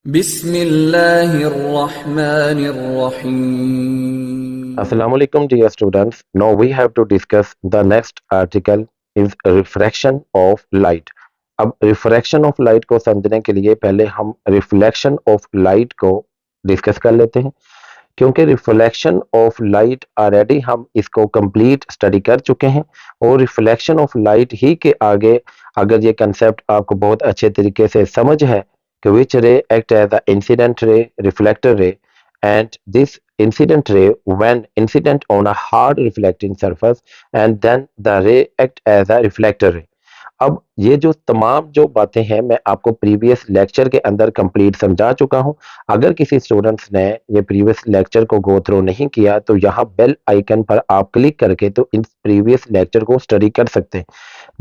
बिस्मिल्लाहिर्रहमानिर्रहीम। Assalamualaikum dear students. Now we have to discuss the next article is refraction of light. अब refraction of light को समझने के लिए पहले हम reflection of light को डिस्कस कर लेते हैं, क्योंकि रिफ्लेक्शन ऑफ लाइट ऑलरेडी हम इसको कंप्लीट स्टडी कर चुके हैं और रिफ्लेक्शन ऑफ लाइट ही के आगे अगर ये कंसेप्ट आपको बहुत अच्छे तरीके से समझ है कि which ray act as a incident ray, reflector ray, and this incident ray when incident on a hard reflecting surface and then the ray act as a reflector ray. अब ये जो तमाम जो बातें हैं मैं आपको प्रीवियस लेक्चर के अंदर कंप्लीट समझा चुका हूं। अगर किसी स्टूडेंट्स ने ये प्रीवियस लेक्चर को गो थ्रू नहीं किया तो यहाँ बेल आइकन पर आप क्लिक करके तो इन प्रीवियस लेक्चर को स्टडी कर सकते हैं,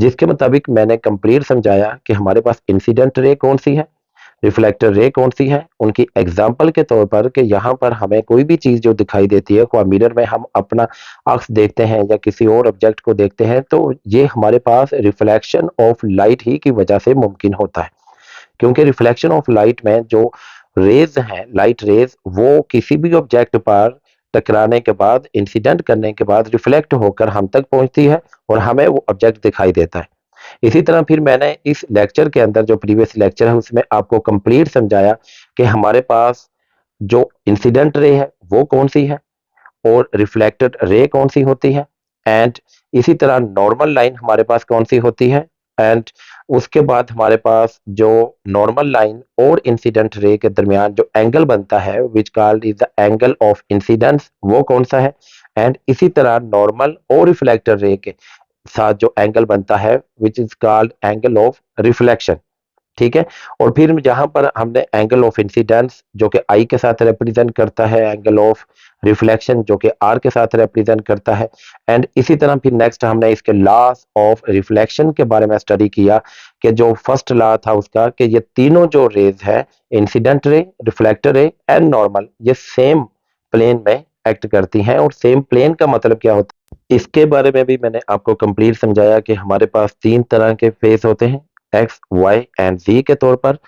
जिसके मुताबिक मैंने कंप्लीट समझाया कि हमारे पास इंसिडेंट रे कौन सी है, रिफ्लेक्टर रे कौन सी है, उनकी एग्जाम्पल के तौर पर कि यहाँ पर हमें कोई भी चीज जो दिखाई देती है, ख्वाह मिरर में हम अपना अक्स देखते हैं या किसी और ऑब्जेक्ट को देखते हैं, तो ये हमारे पास रिफ्लेक्शन ऑफ लाइट ही की वजह से मुमकिन होता है। क्योंकि रिफ्लेक्शन ऑफ लाइट में जो रेज हैं, लाइट रेज, वो किसी भी ऑब्जेक्ट पर टकराने के बाद, इंसिडेंट करने के बाद रिफ्लेक्ट होकर हम तक पहुंचती है और हमें वो ऑब्जेक्ट दिखाई देता है। इसी तरह फिर मैंने इस लेक्चर के अंदर जो प्रीवियस लेक्चर है उसमें आपको कंप्लीट समझाया कि हमारे पास जो इंसिडेंट रे है वो कौन सी है और रिफ्लेक्टेड रे कौन सी होती है, एंड इसी तरह नॉर्मल लाइन हमारे पास कौन सी होती है, एंड उसके बाद हमारे पास जो नॉर्मल लाइन और इंसिडेंट रे के दरमियान जो एंगल बनता है which called is the angle of incidence, वो कौन सा है, एंड इसी तरह नॉर्मल और रिफ्लेक्टेड रे के साथ जो एंगल बनता है which is called angle of reflection. ठीक है, और फिर जहां पर हमने एंगल ऑफ इंसिडेंस जो कि आई के साथ रिप्रेजेंट करता है, एंगल ऑफ रिफ्लेक्शन जो कि आर के साथ रिप्रेजेंट करता है, एंड इसी तरह फिर नेक्स्ट हमने इसके लॉस ऑफ रिफ्लेक्शन के बारे में स्टडी किया कि जो फर्स्ट लॉ था उसका कि ये तीनों जो रेज है, इंसिडेंट रे, रिफ्लेक्टर रे एंड नॉर्मल, ये सेम प्लेन में एक्ट करती हैं। और सेम प्लेन का मतलब क्या होता है इसके बारे में भी मैंने आपको कंप्लीट समझाया कि हमारे पास तीन तरह के फेस होते हैं, एक्स, वाई एंड जी के तौर पर,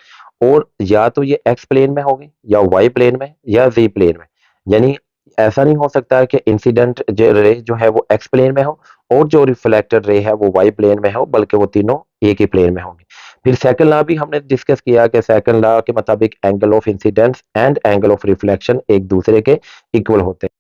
और या तो ये एक्स प्लेन में होगी या वाई प्लेन में या जी प्लेन में। यानी ऐसा नहीं हो सकता है कि इंसिडेंट जो रे जो है वो एक्स प्लेन में हो और जो रिफ्लेक्टेड रे है वो वाई प्लेन में हो, बल्कि वो तीनों एक ही प्लेन में होंगे। फिर सेकंड लॉ भी हमने डिस्कस किया कि सेकंड लॉ के मुताबिक angle of incidence and angle of reflection एक दूसरे के इक्वल होते हैं।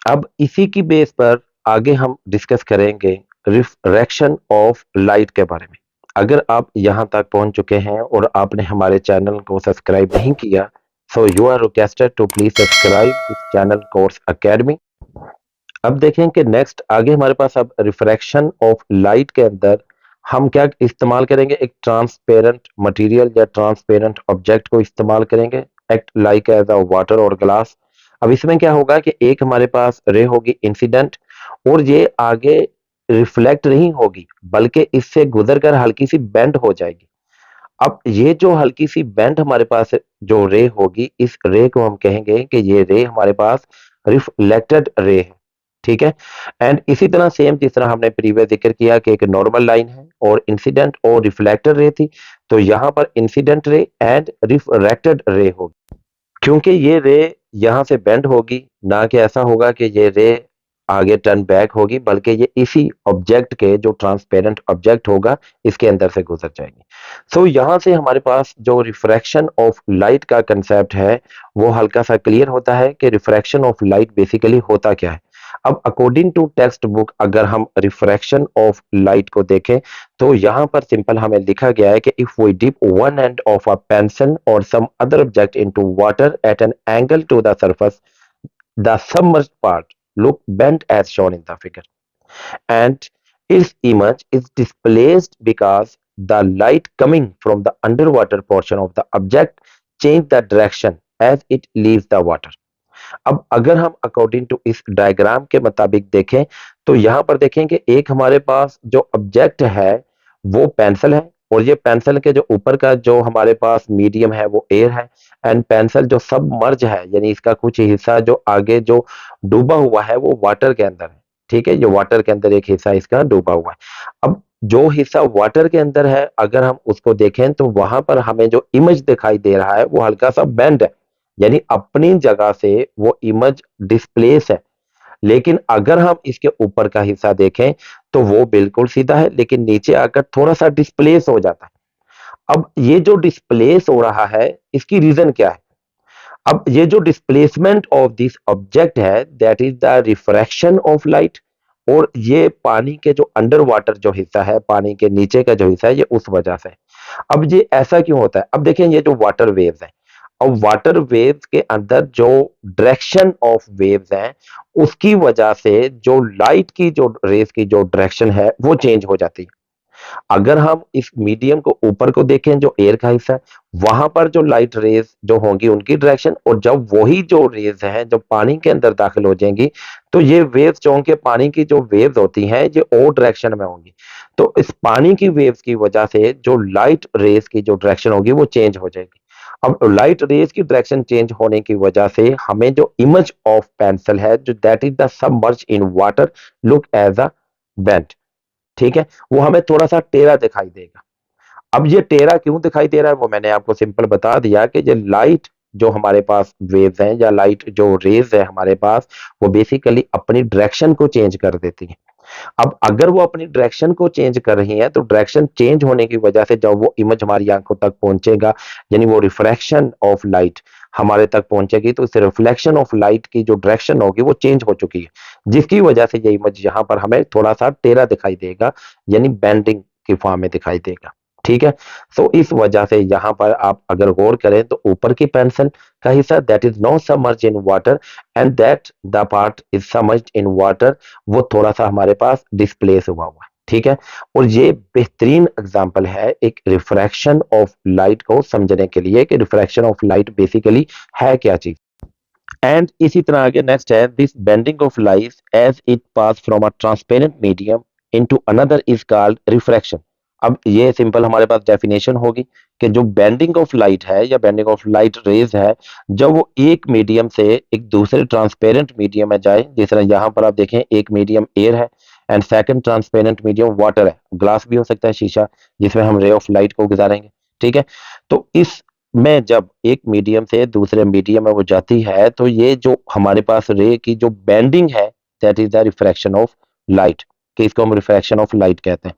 अब इसी की बेस पर आगे हम डिस्कस करेंगे रिफ्रैक्शन ऑफ लाइट के बारे में। अगर आप यहां तक पहुंच चुके हैं और आपने हमारे चैनल को सब्सक्राइब नहीं किया, so you are requested to please subscribe this channel course academy. अब देखें कि नेक्स्ट आगे हमारे पास अब रिफ्रैक्शन ऑफ लाइट के अंदर हम क्या इस्तेमाल करेंगे, एक ट्रांसपेरेंट मटेरियल या ट्रांसपेरेंट ऑब्जेक्ट को इस्तेमाल करेंगे, act like as a water और ग्लास। अब इसमें क्या होगा कि एक हमारे पास रे होगी इंसिडेंट और ये आगे रिफ्लेक्ट नहीं होगी बल्कि इससे गुजरकर हल्की सी बेंड हो जाएगी। अब ये जो हल्की सी बेंड हमारे पास जो रे होगी, इस रे को हम कहेंगे कि ये रे हमारे पास रिफ्लेक्टेड रे है। ठीक है, एंड इसी तरह सेम जिस तरह हमने प्रीवियस जिक्र किया कि एक नॉर्मल लाइन है और इंसिडेंट और रिफ्लेक्टेड रे थी, तो यहाँ पर इंसिडेंट रे एंड रिफ्रैक्टेड रे होगी। क्योंकि ये रे यहाँ से बेंड होगी, ना कि ऐसा होगा कि ये रे आगे टर्न बैक होगी, बल्कि ये इसी ऑब्जेक्ट के जो ट्रांसपेरेंट ऑब्जेक्ट होगा इसके अंदर से गुजर जाएगी। सो यहाँ से हमारे पास जो रिफ्रैक्शन ऑफ लाइट का कंसेप्ट है वो हल्का सा क्लियर होता है कि रिफ्रैक्शन ऑफ लाइट बेसिकली होता क्या है। अब अकॉर्डिंग टू टेक्स्ट बुक अगर हम रिफ्रैक्शन ऑफ लाइट को देखें तो यहाँ पर सिंपल हमें लिखा गया है कि if we dip one end of a pencil और some other object into water at an angle to the surface, the submerged part look bent as shown in the figure, and its image is displaced because the light coming from the underwater portion of the object change the direction as it leaves the water. अब अगर हम according to इस diagram के मुताबिक देखें तो यहाँ पर देखें कि एक हमारे पास जो ऑब्जेक्ट है वो पेंसिल है और ये पेंसिल के जो ऊपर का जो हमारे पास मीडियम है वो एयर है, एंड पेंसिल जो सबमर्ज है यानी इसका कुछ हिस्सा जो आगे जो डूबा हुआ है वो वाटर के अंदर है। ठीक है, ये वाटर के अंदर एक हिस्सा इसका डूबा हुआ है। अब जो हिस्सा वाटर के अंदर है अगर हम उसको देखें तो वहां पर हमें जो इमेज दिखाई दे रहा है वो हल्का सा बेंड है, यानी अपनी जगह से वो इमेज डिस्प्लेस है। लेकिन अगर हम इसके ऊपर का हिस्सा देखें तो वो बिल्कुल सीधा है, लेकिन नीचे आकर थोड़ा सा डिस्प्लेस हो जाता है। अब ये जो डिस्प्लेस हो रहा है इसकी रीजन क्या है? अब ये जो डिस्प्लेसमेंट ऑफ दिस ऑब्जेक्ट है that is the refraction of light, और ये पानी के जो अंडर वाटर जो हिस्सा है, पानी के नीचे का जो हिस्सा है, ये उस वजह से। अब ये ऐसा क्यों होता है? अब देखें ये जो वाटर वेव्स है, अब वाटर वेव्स के अंदर जो डायरेक्शन ऑफ वेव्स हैं उसकी वजह से जो लाइट की जो रेस की जो डायरेक्शन है वो चेंज हो जाती है। अगर हम इस मीडियम को ऊपर को देखें जो एयर का हिस्सा है, वहां पर जो लाइट रेज जो होंगी उनकी डायरेक्शन, और जब वही जो रेज हैं जब पानी के अंदर दाखिल हो जाएंगी तो ये वेव्स जो होंगे, पानी की जो वेव्स होती हैं ये ओ डायरेक्शन में होंगी। तो इस पानी की वेव्स की वजह से जो लाइट रेज की जो डायरेक्शन होगी वो चेंज हो जाएगी। अब लाइट रेज की डायरेक्शन चेंज होने की वजह से हमें जो इमेज ऑफ पेंसिल है जो that is the submerge in water look as a bent, ठीक है, वो हमें थोड़ा सा टेढ़ा दिखाई देगा। अब ये टेढ़ा क्यों दिखाई दे रहा है वो मैंने आपको सिंपल बता दिया कि ये लाइट जो हमारे पास वेव्स हैं या लाइट जो रेज है हमारे पास वो बेसिकली अपनी डायरेक्शन को चेंज कर देती है। अब अगर वो अपनी डायरेक्शन को चेंज कर रही है तो डायरेक्शन चेंज होने की वजह से जब वो इमेज हमारी आंखों तक पहुंचेगा, यानी वो रिफ्रैक्शन ऑफ लाइट हमारे तक पहुंचेगी, तो इस रिफ्लेक्शन ऑफ लाइट की जो डायरेक्शन होगी वो चेंज हो चुकी है, जिसकी वजह से ये इमेज यहाँ पर हमें थोड़ा सा टेढ़ा दिखाई देगा, यानी बेंडिंग की फॉर्म में दिखाई देगा। ठीक है, तो इस वजह से यहाँ पर आप अगर गौर करें तो ऊपर की पेंसिल का हिस्सा that is not submerge in water and that the part is submerged in water, वो थोड़ा सा हमारे पास डिस्प्लेस हुआ हुआ है। ठीक है, और ये बेहतरीन एग्जांपल है एक रिफ्रैक्शन ऑफ लाइट को समझने के लिए कि रिफ्रैक्शन ऑफ लाइट बेसिकली है क्या चीज। एंड इसी तरह आगे नेक्स्ट है this bending of light as it pass from a transparent medium into another is called refraction. अब ये सिंपल हमारे पास डेफिनेशन होगी कि जो बेंडिंग ऑफ लाइट है या बेंडिंग ऑफ लाइट रेज है जब वो एक मीडियम से एक दूसरे ट्रांसपेरेंट मीडियम में जाए, जिस तरह यहाँ पर आप देखें एक मीडियम एयर है and second transparent medium water है, ग्लास भी हो सकता है शीशा जिसमें हम रे ऑफ लाइट को गुजारेंगे। ठीक है, तो इस में जब एक मीडियम से दूसरे मीडियम में वो जाती है तो ये जो हमारे पास रे की जो बेंडिंग है that is the refraction of light, कि इसको हम रिफ्रैक्शन ऑफ लाइट कहते हैं।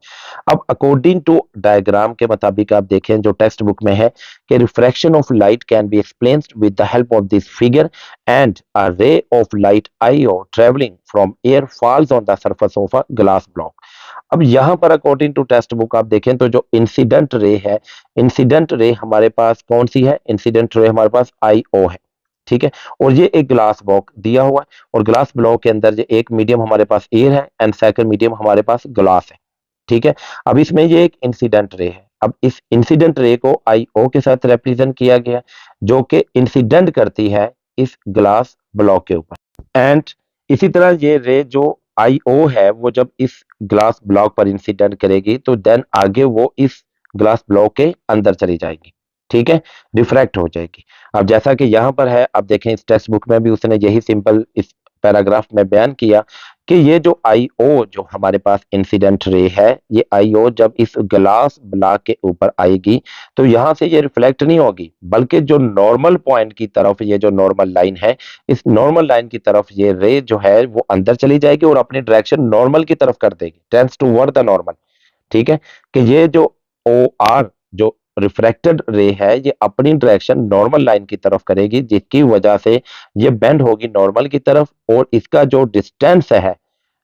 अब अकॉर्डिंग टू डायग्राम के मुताबिक आप देखें जो टेक्स्ट बुक में है कि refraction of light can be explained with the help of this figure and अ रे of light IO travelling from air falls on the surface of a glass block. अब यहां पर अकॉर्डिंग टू टेक्स्ट बुक आप देखें तो जो incident ray है, incident ray हमारे पास कौन सी है? इंसिडेंट रे हमारे पास आईओ है। ठीक है, और ये एक ग्लास ब्लॉक दिया हुआ है और ग्लास ब्लॉक के अंदर ये एक मीडियम हमारे पास एयर है एंड सेकंड मीडियम हमारे पास ग्लास है। ठीक है, अब इसमें ये एक इंसिडेंट रे है। अब इस इंसिडेंट रे को आईओ के साथ रिप्रेजेंट किया गया जो कि इंसिडेंट करती है इस ग्लास ब्लॉक के ऊपर। एंड इसी तरह ये रे जो आईओ है वो जब इस ग्लास ब्लॉक पर इंसिडेंट करेगी तो देन आगे वो इस ग्लास ब्लॉक के अंदर चली जाएगी। ठीक है, डिफ्रैक्ट हो जाएगी। अब जैसा कि यहाँ पर है आप देखें इस टेक्स्ट बुक में भी उसने यही सिंपल इस पैराग्राफ में बयान किया कि ये जो आईओ जो हमारे पास इंसिडेंट रे है, ये आईओ जब इस ग्लास ब्लॉक के ऊपर आएगी तो यहाँ से ये रिफ्लेक्ट नहीं होगी बल्कि जो नॉर्मल पॉइंट की तरफ, ये जो नॉर्मल लाइन है, इस नॉर्मल लाइन की तरफ ये रे जो है वो अंदर चली जाएगी और अपनी डायरेक्शन नॉर्मल की तरफ कर देगी, टेंड्स टुवर्ड द नॉर्मल। ठीक है, कि ये जो ओ आर जो रिफ्रैक्टेड रे है ये अपनी डायरेक्शन नॉर्मल लाइन की तरफ करेगी जिसकी वजह से ये बेंड होगी नॉर्मल की तरफ, और इसका जो डिस्टेंस है,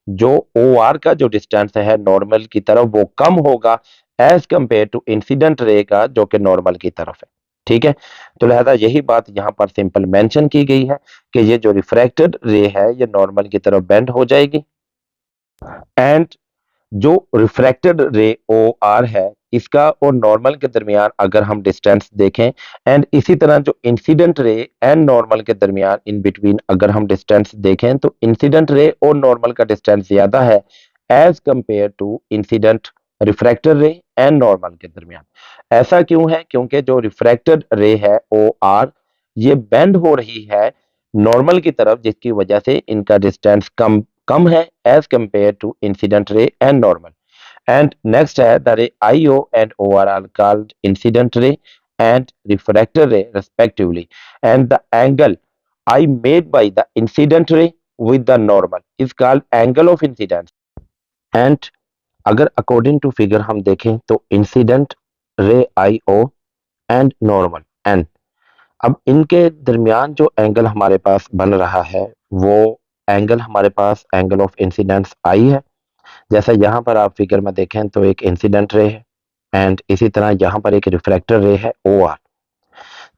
जो ओ आर का जो डिस्टेंस है नॉर्मल की तरफ वो कम होगा एज कंपेयर टू इंसिडेंट रे का जो कि नॉर्मल की तरफ है। ठीक है, तो लिहाजा यही बात यहाँ पर सिंपल मेंशन की गई है कि ये जो रिफ्रैक्टेड रे है ये नॉर्मल की तरफ बेंड हो जाएगी एंड जो रिफ्रैक्टेड रे ओ आर है इसका और नॉर्मल के दरमियान अगर हम डिस्टेंस देखें एंड इसी तरह जो इंसिडेंट रे एंड नॉर्मल के दरमियान इन बिटवीन अगर हम डिस्टेंस देखें तो इंसिडेंट रे और नॉर्मल का डिस्टेंस ज्यादा है as compare to incident refracted ray and normal के दरमियान। ऐसा क्यों है? क्योंकि जो रिफ्रैक्टेड रे है ओ आर ये बेंड हो रही है नॉर्मल की तरफ जिसकी वजह से इनका डिस्टेंस कम कम है as compare to incident ray and normal. And next है the ray IO and OR are called incident ray and refractor ray respectively, and the angle I made by the incident ray with the normal is called angle of incidence। and अगर according to figure हम देखें तो incident ray IO and normal N, अब इनके दरमियान जो angle हमारे पास बन रहा है वो एंगल हमारे पास एंगल ऑफ इंसिडेंस आई है। जैसा यहाँ पर आप फिगर में देखें तो एक इंसिडेंट रे है एंड इसी तरह यहाँ पर एक रिफ्लेक्टर रे है OR।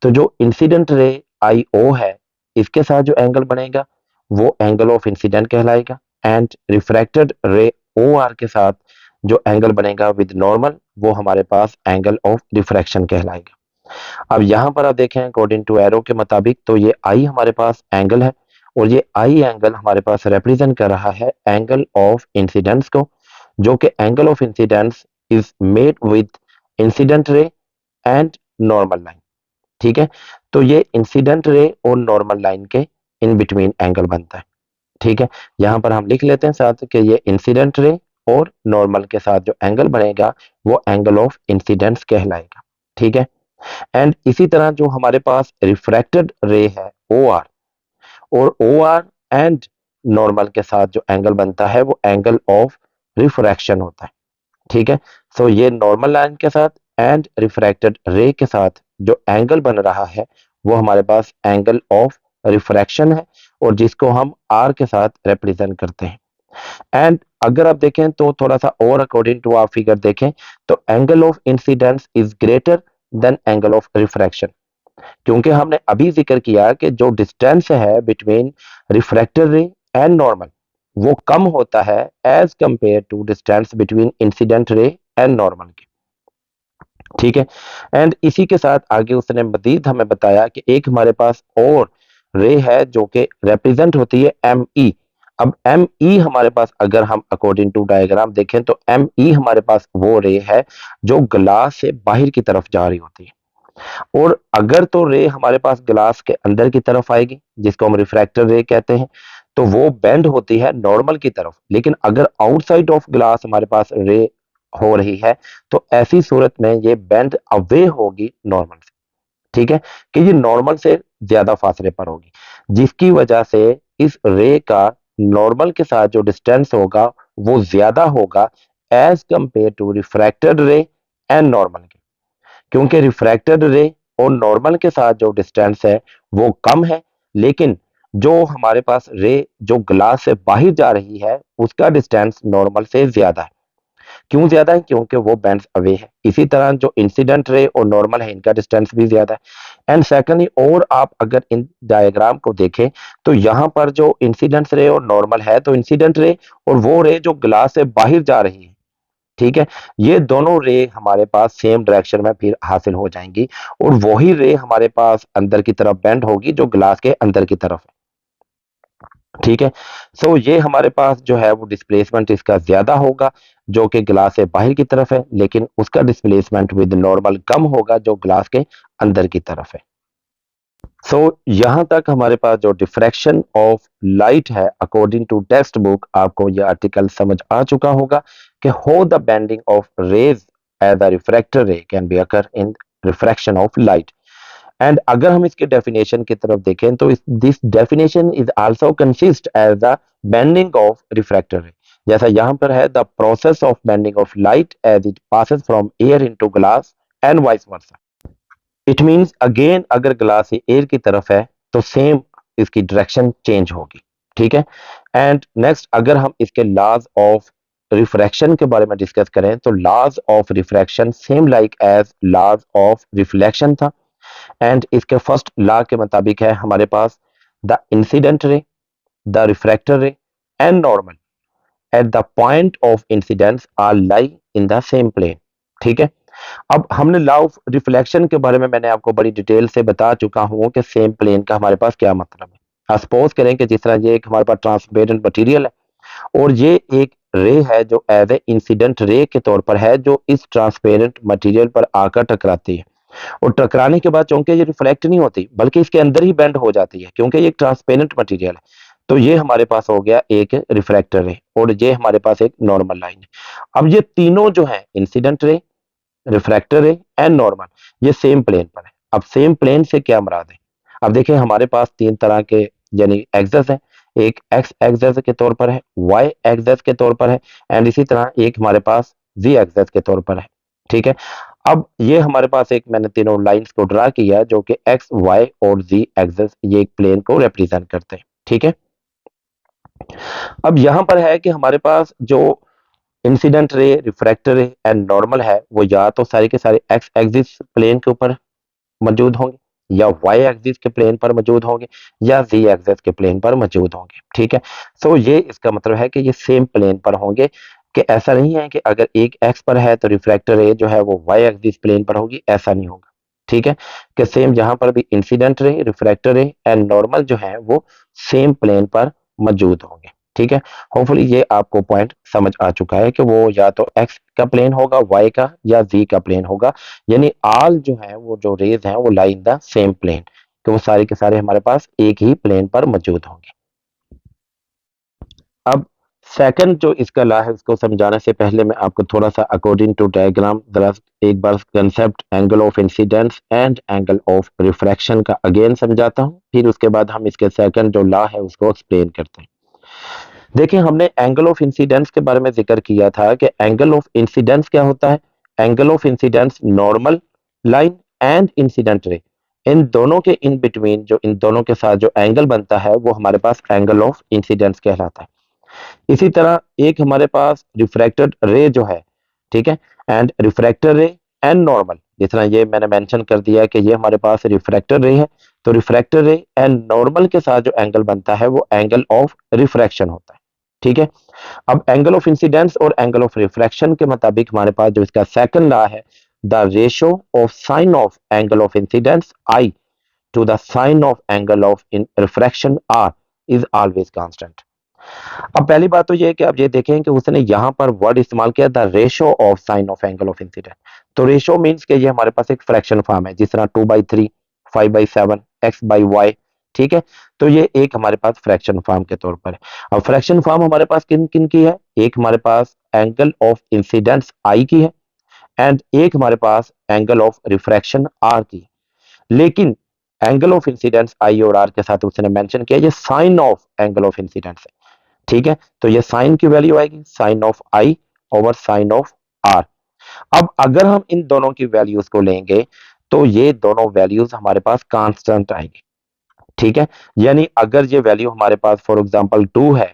तो जो इंसिडेंट रे IO है इसके साथ जो एंगल बनेगा वो एंगल ऑफ इंसिडेंट कहलाएगा, एंड रिफ्रैक्टेड रे OR के साथ जो एंगल बनेगा विद नॉर्मल वो हमारे पास एंगल ऑफ रिफ्रैक्शन कहलाएगा। अब यहाँ पर आप देखें अकॉर्डिंग टू एरो के मुताबिक तो ये आई हमारे पास एंगल है और ये आई एंगल हमारे पास रिप्रेजेंट कर रहा है एंगल ऑफ इंसिडेंस को, जो कि angle of incidence is made with incident ray and normal line. ठीक है, तो ये इंसिडेंट रे और नॉर्मल लाइन के इन बिटवीन एंगल बनता है। ठीक है, यहाँ पर हम लिख लेते हैं साथ कि ये इंसिडेंट रे और नॉर्मल के साथ जो एंगल बनेगा वो एंगल ऑफ इंसिडेंस कहलाएगा। ठीक है, एंड इसी तरह जो हमारे पास रिफ्रैक्टेड रे है OR, और OR एंड नॉर्मल के साथ जो एंगल बनता है वो एंगल ऑफ रिफ्रैक्शन होता है। ठीक है, सो ये नॉर्मल लाइन के साथ एंड रिफ्रैक्टेड रे के साथ जो एंगल बन रहा है वो हमारे पास एंगल ऑफ रिफ्रैक्शन है और जिसको हम R के साथ रिप्रेजेंट करते हैं। एंड अगर आप देखें तो थोड़ा सा और अकॉर्डिंग टू आप फिगर देखें तो angle of incidence is greater than angle of refraction, क्योंकि हमने अभी जिक्र किया कि जो डिस्टेंस है between refractor ray and normal वो कम होता है as compare to distance between incident ray and normal के। ठीक है, एंड इसी के साथ आगे उसने मजीद हमें बताया कि एक हमारे पास और रे है जो कि रिप्रेजेंट होती है ME। अब ME हमारे पास अगर हम अकॉर्डिंग टू डायग्राम देखें तो ME हमारे पास वो रे है जो ग्लास से बाहर की तरफ जा रही होती है, और अगर तो रे हमारे पास ग्लास के अंदर की तरफ आएगी जिसको हम रिफ्रैक्टर रे कहते हैं तो वो बेंड होती है नॉर्मल की तरफ। लेकिन अगर आउटसाइड ऑफ ग्लास हमारे पास रे हो रही है तो ऐसी सूरत में ये बेंड अवे होगी नॉर्मल से। ठीक है, कि ये नॉर्मल से ज्यादा फासले पर होगी, जिसकी वजह से इस रे का नॉर्मल के साथ जो डिस्टेंस होगा वो ज्यादा होगा as compare to refracted ray and normal के, क्योंकि रिफ्रैक्टेड रे और नॉर्मल के साथ जो डिस्टेंस है वो कम है, लेकिन जो हमारे पास रे जो ग्लास से बाहर जा रही है उसका डिस्टेंस नॉर्मल से ज्यादा है। क्यों ज्यादा है? क्योंकि वो बेंड्स अवे है। इसी तरह जो इंसिडेंट रे और नॉर्मल है इनका डिस्टेंस भी ज्यादा है। एंड सेकंडली और आप अगर इन डायग्राम को देखें तो यहाँ पर जो इंसिडेंट रे और नॉर्मल है तो इंसिडेंट रे और वो रे जो ग्लास से बाहर जा रही है, ठीक है, ये दोनों रे हमारे पास सेम डायरेक्शन में फिर हासिल हो जाएंगी और वही रे हमारे पास अंदर की तरफ बेंड होगी जो ग्लास के अंदर की तरफ है। ठीक है, सो ये हमारे पास जो है वो डिस्प्लेसमेंट इसका ज्यादा होगा जो कि ग्लास से बाहर की तरफ है, लेकिन उसका डिस्प्लेसमेंट विद नॉर्मल कम होगा जो ग्लास के अंदर की तरफ है। सो यहां तक हमारे पास जो डिफ्रैक्शन ऑफ लाइट है अकॉर्डिंग टू टेक्स्ट बुक आपको यह आर्टिकल समझ आ चुका होगा कि how the bending of rays as a refracted ray can be occur in refraction of light. And अगर हम इसके डेफिनेशन की तरफ देखें तो this definition is also consist as the bending of refracted ray. जैसा यहाँ पर है the process of bending of light as it passes from air into glass and vice versa. It means again अगर glass air की तरफ है तो same इसकी डायरेक्शन चेंज होगी। ठीक है, एंड नेक्स्ट अगर हम इसके लॉज ऑफ रिफ्रैक्शन के बारे में डिस्कस करें तो laws of refraction same like as laws of reflection था। एंड इसके फर्स्ट लॉ के मुताबिक है हमारे पास the incident ray, the refracted ray and normal at the point of incidence are lie in the same plane. ठीक है, अब हमने लॉ ऑफ रिफ्लेक्शन के बारे में मैंने आपको बड़ी डिटेल से बता चुका हूं कि सेम प्लेन का हमारे पास क्या मतलब है। सपोज करें कि जिस तरह ये एक हमारे पास ट्रांसपेरेंट मटेरियल है और ये एक रे है जो एज ए इंसिडेंट रे के तौर पर है जो इस ट्रांसपेरेंट मटेरियल पर आकर टकराती है, और टकराने के बाद चूंकि ये रिफ्लेक्ट नहीं होती बल्कि इसके अंदर ही बेंड हो जाती है क्योंकि ये एक ट्रांसपेरेंट मटेरियल है। तो ये हमारे पास हो गया एक रिफ्रैक्टर रे और ये हमारे पास एक नॉर्मल लाइन है। अब ये तीनों जो है incident ray, refractor ray and normal, ये सेम प्लेन पर है। अब सेम प्लेन से क्या मुराद है? अब देखिए हमारे पास तीन तरह के यानी एक्सेस है। एक एक्स एक्सेस के तौर पर है, वाई एक्सेस के तौर पर है एंड इसी तरह एक हमारे पास जी एक्सेस के तौर पर है। ठीक है, अब ये हमारे पास एक मैंने तीनों लाइंस को ड्रा किया जो कि एक्स वाई और जी एक्सेस ये एक प्लेन को रिप्रेजेंट करते हैं। ठीक है, अब यहां पर है कि हमारे पास जो incident ray, refractor ray and normal है वो या तो सारे के सारे एक्स एक्सिस प्लेन के ऊपर मौजूद होंगे, या वाई एक्सिस के प्लेन पर मौजूद होंगे, या जी एक्सिस के प्लेन पर मौजूद होंगे। ठीक है, सो ये इसका मतलब है कि ये सेम प्लेन पर होंगे, कि ऐसा नहीं है कि अगर एक एक्स पर है तो रिफ्रैक्टर रे जो है वो वाई एक्सिस प्लेन पर होगी, ऐसा नहीं होगा। ठीक है, कि सेम जहां पर भी incident ray, refractor ray and normal जो है वो सेम प्लेन पर मौजूद होंगे। ठीक है, होपफुली ये आपको पॉइंट समझ आ चुका है कि वो या तो एक्स का प्लेन होगा, वाई का, या जी का प्लेन होगा। यानी आल जो है वो जो रेज हैं वो लाई इन द सेम प्लेन, तो वो सारे के सारे हमारे पास एक ही प्लेन पर मौजूद होंगे। अब सेकंड जो इसका लॉ है उसको समझाने से पहले मैं आपको थोड़ा सा अकॉर्डिंग टू डायग्राम जरा एक बार concept angle of incidence and angle of refraction का अगेन समझाता हूं, फिर उसके बाद हम इसके सेकंड जो लॉ है उसको एक्सप्लेन करते हैं। देखिए हमने एंगल ऑफ इंसिडेंस के बारे में जिक्र किया था कि एंगल ऑफ इंसिडेंस क्या होता है? Angle of incidence normal line and incident ray, इन दोनों के इन बिटवीन जो इन दोनों के साथ जो एंगल बनता है वो हमारे पास एंगल ऑफ इंसिडेंस कहलाता है। इसी तरह एक हमारे पास रिफ्रैक्टेड रे जो है, ठीक है, and refractor ray and normal, जिस तरह ये मैंने मेंशन कर दिया कि ये हमारे पास रिफ्रैक्टर रे है, तो रिफ्रैक्टर रे एंड नॉर्मल के साथ जो एंगल बनता है वो एंगल ऑफ रिफ्रैक्शन होता है। ठीक है, अब एंगल ऑफ इंसिडेंस और एंगल ऑफ रिफ्रैक्शन के मुताबिक हमारे पास जो इसका सेकंड लॉ है, the ratio of sine of angle of incidence I to the sine of angle of refraction R is always constant. अब पहली बात तो ये है कि आप ये देखें कि उसने यहां पर वर्ड इस्तेमाल किया the ratio of sine of angle of incident. तो रेशो मींस कि ये हमारे पास एक फ्रैक्शन फॉर्म है, जिस तरह 2/3, 5/7, x/y। ठीक है, तो ये एक हमारे पास फ्रैक्शन फॉर्म के तौर पर है। अब फ्रैक्शन फॉर्म हमारे पास किन किन की है? एक हमारे पास एंगल ऑफ इंसिडेंस आई की है एंड एक हमारे पास एंगल ऑफ रिफ्रैक्शन आर की है। लेकिन एंगल ऑफ इंसिडेंस आई और आर के साथ उसने मेंशन किया ये sine of angle of incidence है। ठीक है, तो ये साइन की वैल्यू आएगी sine of I over sine of R. अब अगर हम इन दोनों की वैल्यूज को लेंगे तो ये दोनों वैल्यूज हमारे पास कांस्टेंट आएगी। ठीक है, यानी अगर ये वैल्यू हमारे पास फॉर एग्जांपल 2 है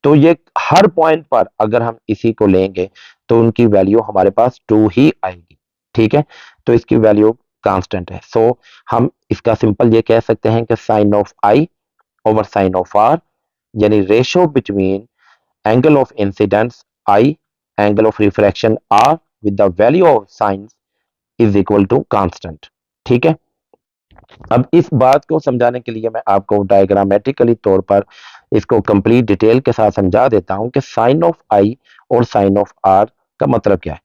तो ये हर पॉइंट पर अगर हम इसी को लेंगे तो उनकी वैल्यू हमारे पास 2 ही आएगी। ठीक है, तो इसकी वैल्यू कांस्टेंट है। सो हम इसका सिंपल ये कह सकते हैं कि sine of I over sine of r, यानी ratio between angle of incidence i, angle of refraction r with the value of sine is equal to constant. ठीक है, अब इस बात को समझाने के लिए मैं आपको डायग्रामेटिकली तौर पर इसको कंप्लीट डिटेल के साथ समझा देता हूं कि साइन ऑफ आई और साइन ऑफ आर का मतलब क्या है।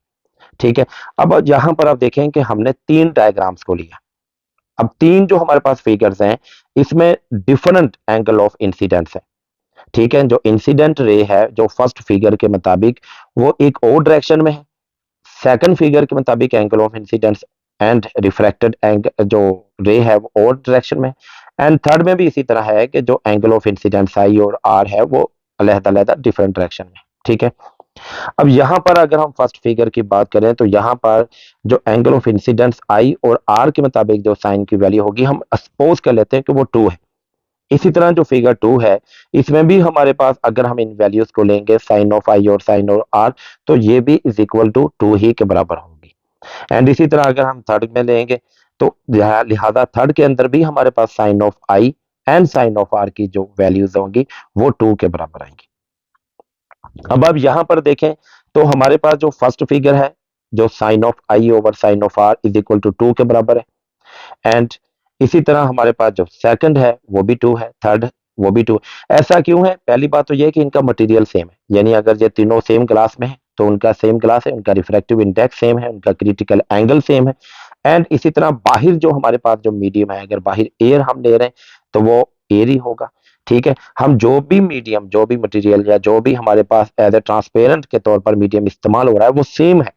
ठीक है, अब यहां पर आप देखें कि हमने तीन डायग्राम्स को लिया। अब तीन जो हमारे पास फिगर्स हैं इसमें डिफरेंट एंगल ऑफ इंसिडेंस है। ठीक है, जो इंसिडेंट रे है जो फर्स्ट फिगर के मुताबिक वो एक और डायरेक्शन में है, सेकंड फिगर के मुताबिक angle of incidence and refracted angle जो रे है वो और डायरेक्शन में, एंड थर्ड में भी इसी तरह है कि जो एंगल ऑफ इंसिडेंस आई और आर है वो अलग-अलग डिफरेंट डायरेक्शन में। ठीक है, अब यहां पर अगर हम फर्स्ट फिगर की बात करें तो यहां पर जो एंगल ऑफ इंसिडेंस आई और आर के मुताबिक जो साइन की वैल्यू होगी हम सपोज कर लेते हैं कि वो 2 है। इसी तरह जो फिगर 2 है इसमें भी हमारे पास अगर हम इन वैल्यूज को लेंगे साइन ऑफ आई और साइन ऑफ आर तो ये भी इज इक्वल टू 2 ही के बराबर होगी। एंड इसी तरह अगर हम थर्ड में लेंगे तो लिहाजा थर्ड के अंदर भी हमारे पास sine of i and sine of r की जो वैल्यूज होंगी वो 2 के बराबर आएंगी। अब यहां पर देखें तो हमारे पास जो फर्स्ट फिगर है जो sine of I over sine of R is equal to 2 के बराबर है, एंड इसी तरह हमारे पास जो सेकंड है वो भी 2 है, थर्ड वो भी 2। ऐसा क्यों है? पहली बात तो ये है कि इनका मटेरियल सेम है, यानी अगर ये तीनों सेम ग्लास में है तो उनका सेम ग्लास है, उनका रिफ्रैक्टिव इंडेक्स सेम है, उनका क्रिटिकल एंगल सेम है। एंड इसी तरह बाहर जो हमारे पास जो मीडियम है, अगर बाहर एयर हम ले रहे हैं तो वो एयर ही होगा। ठीक है, हम जो भी मीडियम, जो भी मटेरियल या जो भी हमारे पास एज ए ट्रांसपेरेंट के तौर पर मीडियम इस्तेमाल हो रहा है वो सेम है।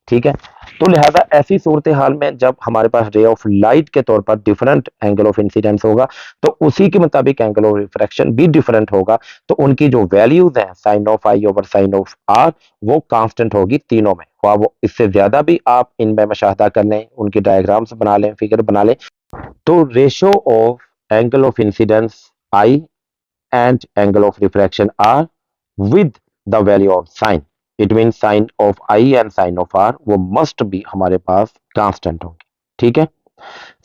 ठीक है, तो लिहाजा ऐसी सूरत हाल में जब हमारे पास रे ऑफ लाइट के तौर पर डिफरेंट एंगल ऑफ इंसिडेंस होगा तो उसी के मुताबिक एंगल ऑफ रिफ्रैक्शन भी डिफरेंट होगा। तो उनकी जो वैल्यूज हैं sine of I over sine of R वो कांस्टेंट होगी तीनों में। वो इससे ज्यादा भी आप इनमें मुशाहदा कर लें, उनकी डायग्राम्स बना लें, फिगर बना लें, तो ratio of angle of incidence I and angle of refraction r with the value of sine, it means sine of I and sine of r वो must be हमारे पास कांस्टेंट होंगे। ठीक है,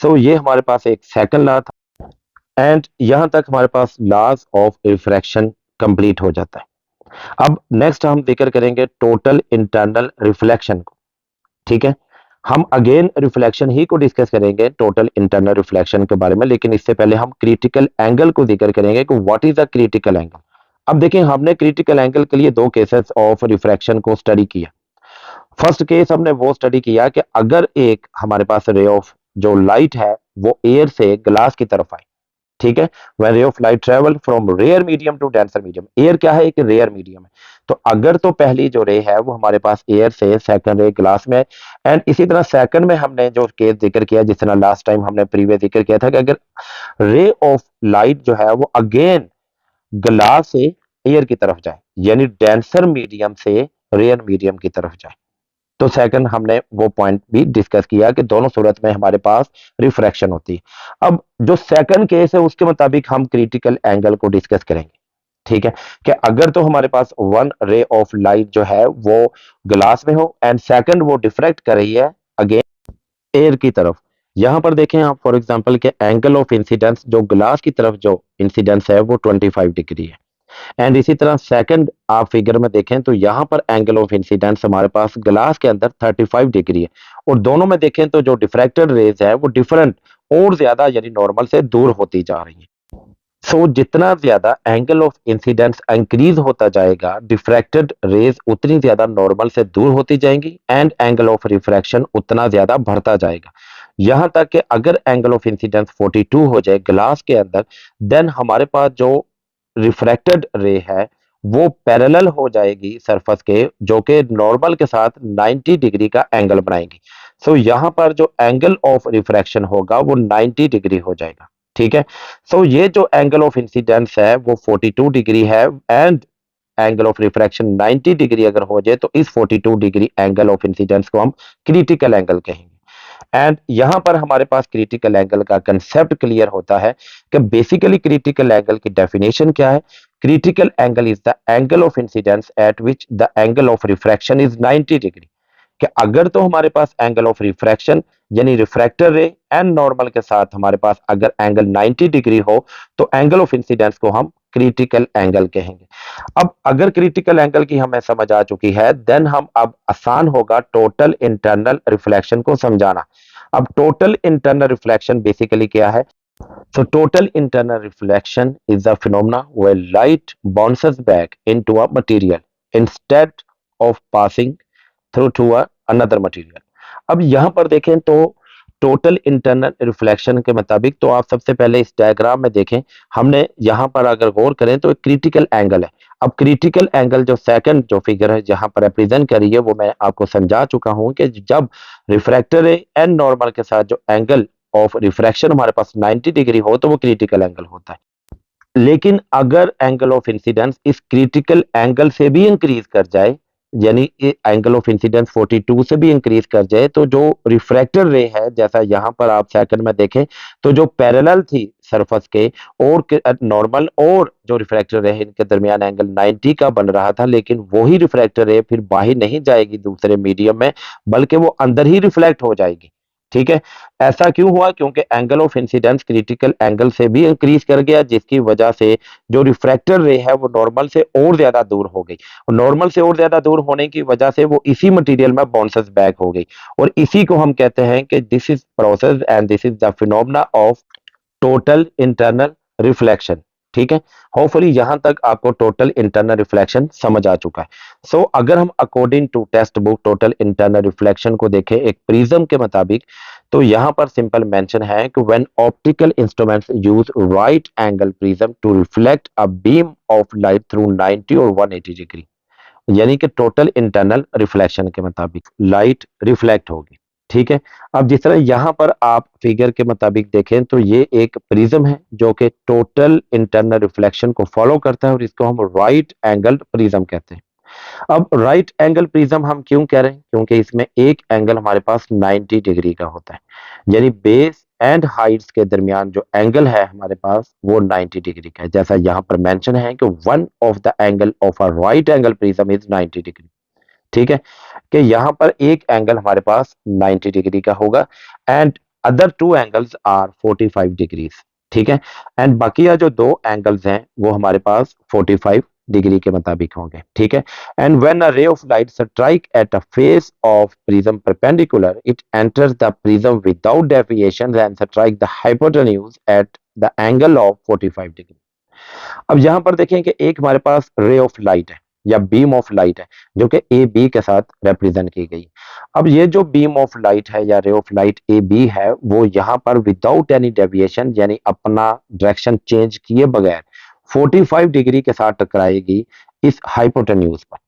सो ये हमारे पास एक सेकंड लॉ था एंड यहां तक हमारे पास लॉज ऑफ रिफ्रैक्शन कंप्लीट हो जाता है। अब नेक्स्ट हम जिक्र करेंगे टोटल इंटरनल रिफ्लेक्शन को। ठीक है, हम अगेन रिफ्लेक्शन ही को डिस्कस करेंगे, टोटल इंटरनल रिफ्लेक्शन के बारे में, लेकिन इससे पहले हम क्रिटिकल एंगल को जिक्र करेंगे कि what is the critical angle. अब देखें, हमने क्रिटिकल एंगल के लिए दो केसेस ऑफ रिफ्रैक्शन को स्टडी किया। फर्स्ट केस हमने वो स्टडी किया कि अगर एक हमारे पास रे ऑफ जो लाइट है वो एयर से ग्लास की तरफ आए। ठीक है, when ray of light travel from rare medium to denser medium, air क्या है, एक रेयर मीडियम है। तो अगर तो पहली जो रे है वो हमारे पास एयर से, सेकंड रे ग्लास में, एंड इसी तरह सेकंड में हमने जो केस जिक्र किया, जिस तरह लास्ट टाइम हमने प्रीवियस जिक्र किया था कि अगर रे ऑफ लाइट जो है वो अगेन ग्लास से एयर की तरफ जाए, यानी डेंसर मीडियम से रेयर मीडियम की तरफ जाए, तो सेकंड हमने वो पॉइंट भी डिस्कस किया कि दोनों सूरत में हमारे पास रिफ्रैक्शन होती है। अब जो सेकंड केस है उसके मुताबिक हम क्रिटिकल एंगल को डिस्कस करेंगे। ठीक है, कि अगर तो हमारे पास वन रे ऑफ लाइट जो है वो ग्लास में हो एंड सेकंड वो डिफ्रैक्ट कर रही है अगेन एयर की तरफ। यहां पर देखें आप फॉर एग्जांपल के एंगल ऑफ इंसिडेंस जो ग्लास की तरफ जो इंसिडेंस है वो 25 डिग्री है, एंड इसी तरह सेकंड आप फिगर में देखें तो यहां पर एंगल ऑफ इंसिडेंस हमारे पास ग्लास के अंदर 35 डिग्री है, और दोनों में देखें तो जो डिफ्रैक्टेड रेज है वो डिफरेंट और ज्यादा यानी नॉर्मल से दूर होती जा रही है। सो जितना ज्यादा एंगल ऑफ इंसिडेंस इंक्रीज होता जाएगा, डिफ्रैक्टेड रेज उतनी ज्यादा नॉर्मल से दूर होती जाएंगी एंड एंगल ऑफ रिफ्रैक्शन उतना ज्यादा बढ़ता जाएगा। यहां तक कि अगर एंगल ऑफ इंसिडेंस 42 हो जाए ग्लास के अंदर, देन हमारे पास जो रिफ्रैक्टेड रे है वो पैरेलल हो जाएगी सरफेस के, जो कि नॉर्मल के साथ 90 डिग्री का एंगल बनाएगी। सो यहां पर जो एंगल ऑफ रिफ्रैक्शन होगा वो 90 डिग्री हो जाएगा। ठीक है, सो ये जो एंगल ऑफ इंसिडेंस है वो 42 डिग्री है and angle of refraction 90 degree अगर हो जाए तो इस 42 डिग्री एंगल ऑफ इंसिडेंस को हम क्रिटिकल एंगल कहेंगे। एंड यहां पर हमारे पास क्रिटिकल एंगल का कंसेप्ट क्लियर होता है कि बेसिकली क्रिटिकल एंगल की डेफिनेशन क्या है। Critical angle is the angle of incidence at which the angle of refraction is 90 degree. कि अगर तो हमारे पास एंगल ऑफ रिफ्रैक्शन यानी रिफ्रैक्टर रे एंड नॉर्मल के साथ हमारे पास अगर एंगल 90 डिग्री हो तो एंगल ऑफ इंसिडेंस को हम क्रिटिकल एंगल कहेंगे। अब अगर क्रिटिकल एंगल की हमें समझ आ चुकी है, देन हम अब आसान होगा टोटल इंटरनल रिफ्लेक्शन को समझाना। अब टोटल इंटरनल रिफ्लेक्शन बेसिकली क्या है? So total internal reflection is the phenomena where light bounces back into a material instead of passing through to another material. अब यहां पर देखें तो टोटल इंटरनल रिफ्लेक्शन के मुताबिक तो आप सबसे पहले इस डायग्राम में देखें, हमने यहां पर अगर गौर करें तो एक क्रिटिकल एंगल है। अब क्रिटिकल एंगल जो सेकंड जो फिगर है जहां पर रिप्रेजेंट करी है वो मैं आपको समझा चुका हूं कि जब रिफ्रैक्टर एंड नॉर्मल के साथ जो एंगल ऑफ रिफ्रैक्शन हमारे पास 90 डिग्री हो तो वो क्रिटिकल एंगल होता है। लेकिन अगर एंगल ऑफ इंसिडेंस इस क्रिटिकल एंगल से भी इंक्रीज कर जाए, यानी एंगल ऑफ इंसिडेंस 42 से भी इंक्रीज कर जाए, तो जो रिफ्रैक्टर रे है जैसा यहां पर आप सेकंड में देखें तो जो पैरेलल थी सरफेस के और नॉर्मल और जो रिफ्रैक्टर रे इनके दरमियान एंगल 90 का बन रहा था, लेकिन वही रिफ्रैक्टर रे फिर बाहर नहीं जाएगी दूसरे मीडियम में, बल्कि वो अंदर ही रिफ्लेक्ट हो जाएगी। ठीक है, ऐसा क्यों हुआ? क्योंकि angle of incidence critical angle से भी इंक्रीज कर गया, जिसकी वजह से जो रिफ्रैक्टर रे है वो नॉर्मल से और ज्यादा दूर हो गई, और नॉर्मल से और ज्यादा दूर होने की वजह से वो इसी मटेरियल में बाउंसेस बैक हो गई, और इसी को हम कहते हैं कि this is process and this is the phenomena of total internal reflection. ठीक है, होपफुली यहां तक आपको टोटल इंटरनल रिफ्लेक्शन समझ आ चुका है। सो अगर हम according to textbook total internal reflection को देखें एक प्रिज्म के मुताबिक, तो यहाँ पर सिंपल मेंशन है कि when optical instruments use right angle prism to reflect a beam of light through 90 और 180 डिग्री, यानी कि टोटल इंटरनल रिफ्लेक्शन के मुताबिक लाइट रिफ्लेक्ट होगी। ठीक है। अब जिस तरह यहाँ पर आप फिगर के मुताबिक देखें तो ये एक प्रिज्म है जो कि टोटल इंटरनल रिफ्लेक्शन को फॉलो करता है और इसको हम राइट एंगल प्रिज्म कहते हैं। अब राइट एंगल प्रिज्म हम क्यों कह रहे हैं? क्योंकि इसमें एक एंगल हमारे पास 90 डिग्री का होता है, यानी बेस एंड हाइट्स के दरमियान जो एंगल है हमारे पास वो 90 डिग्री का है। जैसा यहाँ पर मेंशन है कि one of the angle of a right angle prism is 90 degree. ठीक है, कि यहाँ पर एक एंगल हमारे पास 90 डिग्री का होगा and other two angles are 45 degrees. ठीक है, एंड बाकी जो दो एंगल्स हैं वो हमारे पास 45 डिग्री के मुताबिक होंगे। ठीक है, एंड व्हेन अ रे of light strike at a face of prism perpendicular it enters the prism without deviation and strike the hypotenuse at the angle of 45 degree. अब यहां पर देखें कि एक हमारे पास रे ऑफ लाइट है या बीम ऑफ लाइट है जो कि ए बी के साथ रिप्रेजेंट की गई। अब ये जो बीम ऑफ लाइट है या रे ऑफ लाइट ए बी है वो यहाँ पर विदाउट एनी डेविएशन यानी अपना डायरेक्शन चेंज किए बगैर 45 डिग्री के साथ टकराएगी इस हाइपोटेन्यूज पर।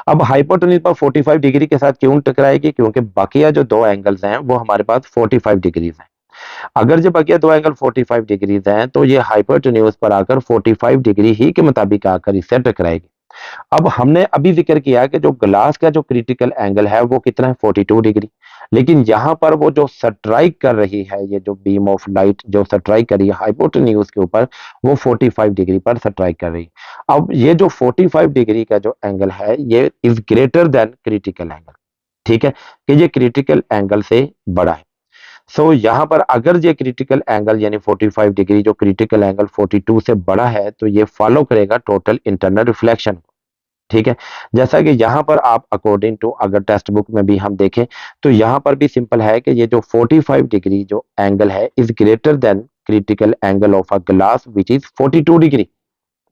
अब हाइपोटेन्यूज पर 45 डिग्री के साथ क्यों टकराएगी? क्योंकि बाकी जो दो एंगल्स हैं वो हमारे पास 45 डिग्रीज हैं। अगर जब बकिया दो एंगल 45 डिग्रीज हैं तो ये हाइपोटेन्यूज पर आकर 45 डिग्री ही के मुताबिक आकर इससे टकराएगी। अब हमने अभी जिक्र किया कि जो ग्लास का जो क्रिटिकल एंगल है वो कितना है 42 डिग्री, लेकिन यहाँ पर वो जो स्ट्राइक कर रही है ये जो बीम ऑफ लाइट जो स्ट्राइक कर रही है हाइपोटेन्यूज के ऊपर वो 45 डिग्री पर स्ट्राइक कर रही है। अब ये जो 45 डिग्री का जो एंगल है ये is greater than critical angle. ठीक है, कि ये क्रिटिकल एंगल से बड़ा है। सो यहाँ पर अगर ये क्रिटिकल एंगल यानी 45 डिग्री जो क्रिटिकल एंगल 42 से बड़ा है तो ये फॉलो करेगा टोटल इंटरनल रिफ्लेक्शन। ठीक है, जैसा कि यहाँ पर आप अकॉर्डिंग टू अगर टेक्स्ट बुक में भी हम देखें तो यहाँ पर भी सिंपल है कि ये जो 45 डिग्री जो एंगल है is greater than critical angle of a glass which is 42 degree.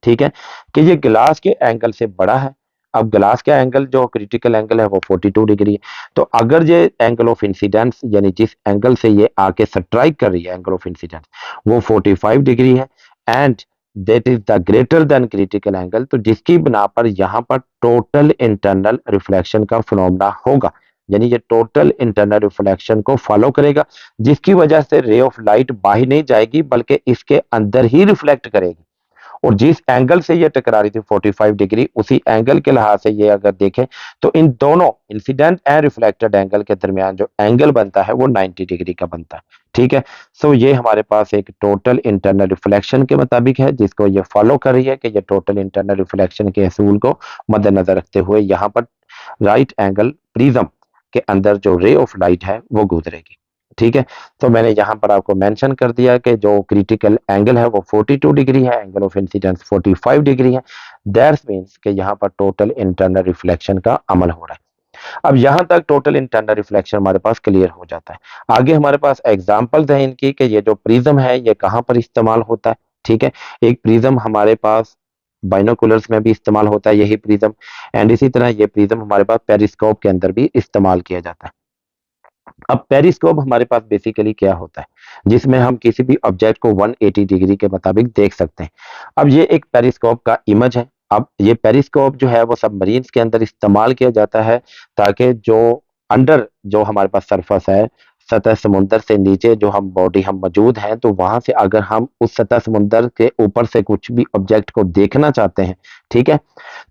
ठीक है, कि ये ग्लास के एंगल से बड़ा है। अब ग्लास का एंगल जो क्रिटिकल एंगल है वो 42 डिग्री है, तो अगर ये एंगल ऑफ इंसिडेंस यानी जिस एंगल से ये आके स्ट्राइक कर रही है एंगल ऑफ इंसिडेंस वो 45 डिग्री है and that is the greater than critical angle, तो जिसकी बिना पर यहाँ पर टोटल इंटरनल रिफ्लेक्शन का फिनोमेना होगा, यानी ये टोटल इंटरनल रिफ्लेक्शन को फॉलो करेगा जिसकी वजह से रे ऑफ लाइट बाहर नहीं जाएगी बल्कि इसके अंदर ही रिफ्लेक्ट करेगी। और जिस एंगल से ये टकरा रही थी 45 डिग्री उसी एंगल के लिहाज से ये अगर देखें तो इन दोनों इंसिडेंट एंड रिफ्लेक्टेड एंगल के दरमियान जो एंगल बनता है वो 90 डिग्री का बनता है। ठीक है, सो ये हमारे पास एक टोटल इंटरनल रिफ्लेक्शन के मुताबिक है जिसको ये फॉलो कर रही है कि ये टोटल इंटरनल रिफ्लेक्शन के असूल को मद्देनजर रखते हुए यहाँ पर राइट एंगल प्रिज्म के अंदर जो रे ऑफ लाइट है वो गुजरेगी। ठीक है, तो मैंने यहाँ पर आपको मेंशन कर दिया कि जो क्रिटिकल एंगल है वो 42 डिग्री है, एंगल ऑफ इंसिडेंस 45 डिग्री है। दैट्स मींस कि यहाँ पर टोटल इंटरनल रिफ्लेक्शन का अमल हो रहा है। अब यहाँ तक टोटल इंटरनल रिफ्लेक्शन हमारे पास क्लियर हो जाता है। आगे हमारे पास एग्जांपल्स हैं इनकी कि ये जो प्रिज्म है ये कहाँ पर इस्तेमाल होता है। ठीक है, एक प्रिज्म हमारे पास बाइनोकुलर्स में भी इस्तेमाल होता है यही प्रिज्म, एंड इसी तरह ये प्रिज्म हमारे पास पेरिस्कोप के अंदर भी इस्तेमाल किया जाता है। अब पेरिस्कोप हमारे पास बेसिकली क्या होता है जिसमें हम किसी भी ऑब्जेक्ट को 180 डिग्री के मुताबिक देख सकते हैं। अब ये एक पेरिस्कोप का इमेज है। अब ये पेरिस्कोप जो है वो सबमरीन्स के अंदर इस्तेमाल किया जाता है ताकि जो अंडर जो हमारे पास सरफेस है सतह समुद्र से नीचे जो हम बॉडी हम मौजूद हैं तो वहां से अगर हम उस सतह समुद्र के ऊपर से कुछ भी ऑब्जेक्ट को देखना चाहते हैं, ठीक है,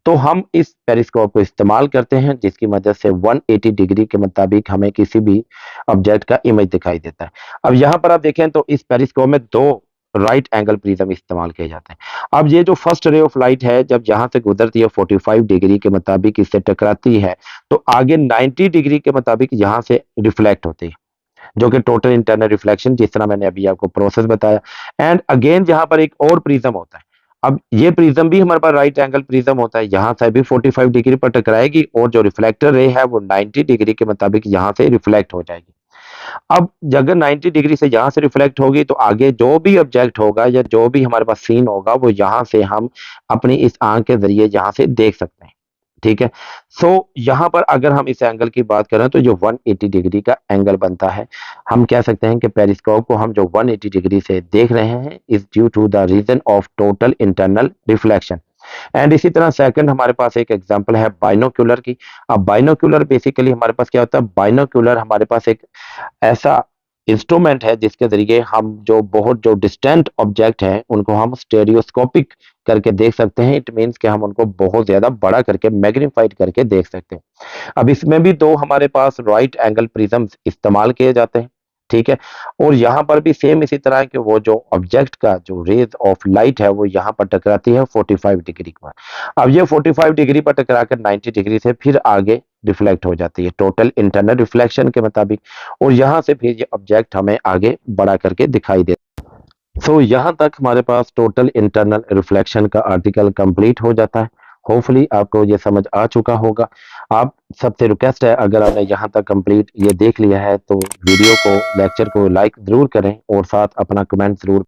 तो हम इस पेरिस्कोप को इस्तेमाल करते हैं जिसकी मदद से 180 डिग्री के मुताबिक हमें किसी भी ऑब्जेक्ट का इमेज दिखाई देता है। अब यहाँ पर आप देखें तो इस पेरिस्कोप में दो राइट एंगल प्रिज्म इस्तेमाल किए जाते हैं। अब ये जो फर्स्ट रे ऑफ लाइट है जब यहाँ से गुजरती है 45 डिग्री के मुताबिक इससे टकराती है तो आगे 90 डिग्री के मुताबिक यहाँ से रिफ्लेक्ट होती है जो कि टोटल इंटरनल रिफ्लेक्शन जिस तरह मैंने अभी आपको प्रोसेस बताया। एंड अगेन यहाँ पर एक और प्रिज्म होता है। अब ये प्रिज्म भी हमारे पास राइट एंगल प्रिज्म होता है, यहाँ से भी 45 डिग्री पर टकराएगी और जो रिफ्लेक्टर रे है वो 90 डिग्री के मुताबिक यहाँ से रिफ्लेक्ट हो जाएगी। अब अगर 90 डिग्री से यहाँ से रिफ्लेक्ट होगी तो आगे जो भी ऑब्जेक्ट होगा या जो भी हमारे पास सीन होगा वो यहाँ से हम अपनी इस आंख के जरिए यहाँ से देख सकते हैं। ठीक है। सो यहाँ पर अगर हम इस एंगल की बात करें तो जो 180 डिग्री का एंगल बनता है, हम कह सकते हैं कि पेरिस्कोप को हम जो 180 डिग्री से देख रहे हैं is due to the reason of total internal reflection. And इसी तरह सेकंड हमारे पास एक एग्जांपल है बाइनोक्यूलर की। अब बाइनोक्यूलर बेसिकली हमारे पास क्या होता है, बाइनोक्यूलर हमारे पास एक ऐसा इंस्ट्रूमेंट है जिसके जरिए हम जो डिस्टेंट ऑब्जेक्ट हैं उनको हम स्टेरियोस्कोपिक करके देख सकते हैं। इट मीन्स कि हम उनको बहुत ज्यादा बड़ा करके मैग्नीफाइड करके देख सकते हैं। अब इसमें भी दो हमारे पास राइट एंगल प्रिज्म्स इस्तेमाल किए जाते हैं, ठीक है। और यहाँ पर भी सेम इसी तरह के वो जो ऑब्जेक्ट का जो रेज ऑफ लाइट है वो यहाँ पर टकराती है 45 डिग्री पर। अब ये 45 डिग्री पर टकरा कर 90 डिग्री से फिर आगे रिफ्लेक्ट हो जाती है टोटल इंटरनल रिफ्लेक्शन के मुताबिक, और यहाँ से फिर ये ऑब्जेक्ट हमें आगे बढ़ा करके दिखाई दे। सो यहाँ तक हमारे पास टोटल इंटरनल रिफ्लेक्शन का आर्टिकल कंप्लीट हो जाता है। होपफुली आपको ये समझ आ चुका होगा। आप सबसे रिक्वेस्ट है, अगर आपने यहाँ तक कंप्लीट ये देख लिया है तो वीडियो को लेक्चर को लाइक जरूर करें और साथ अपना कमेंट जरूर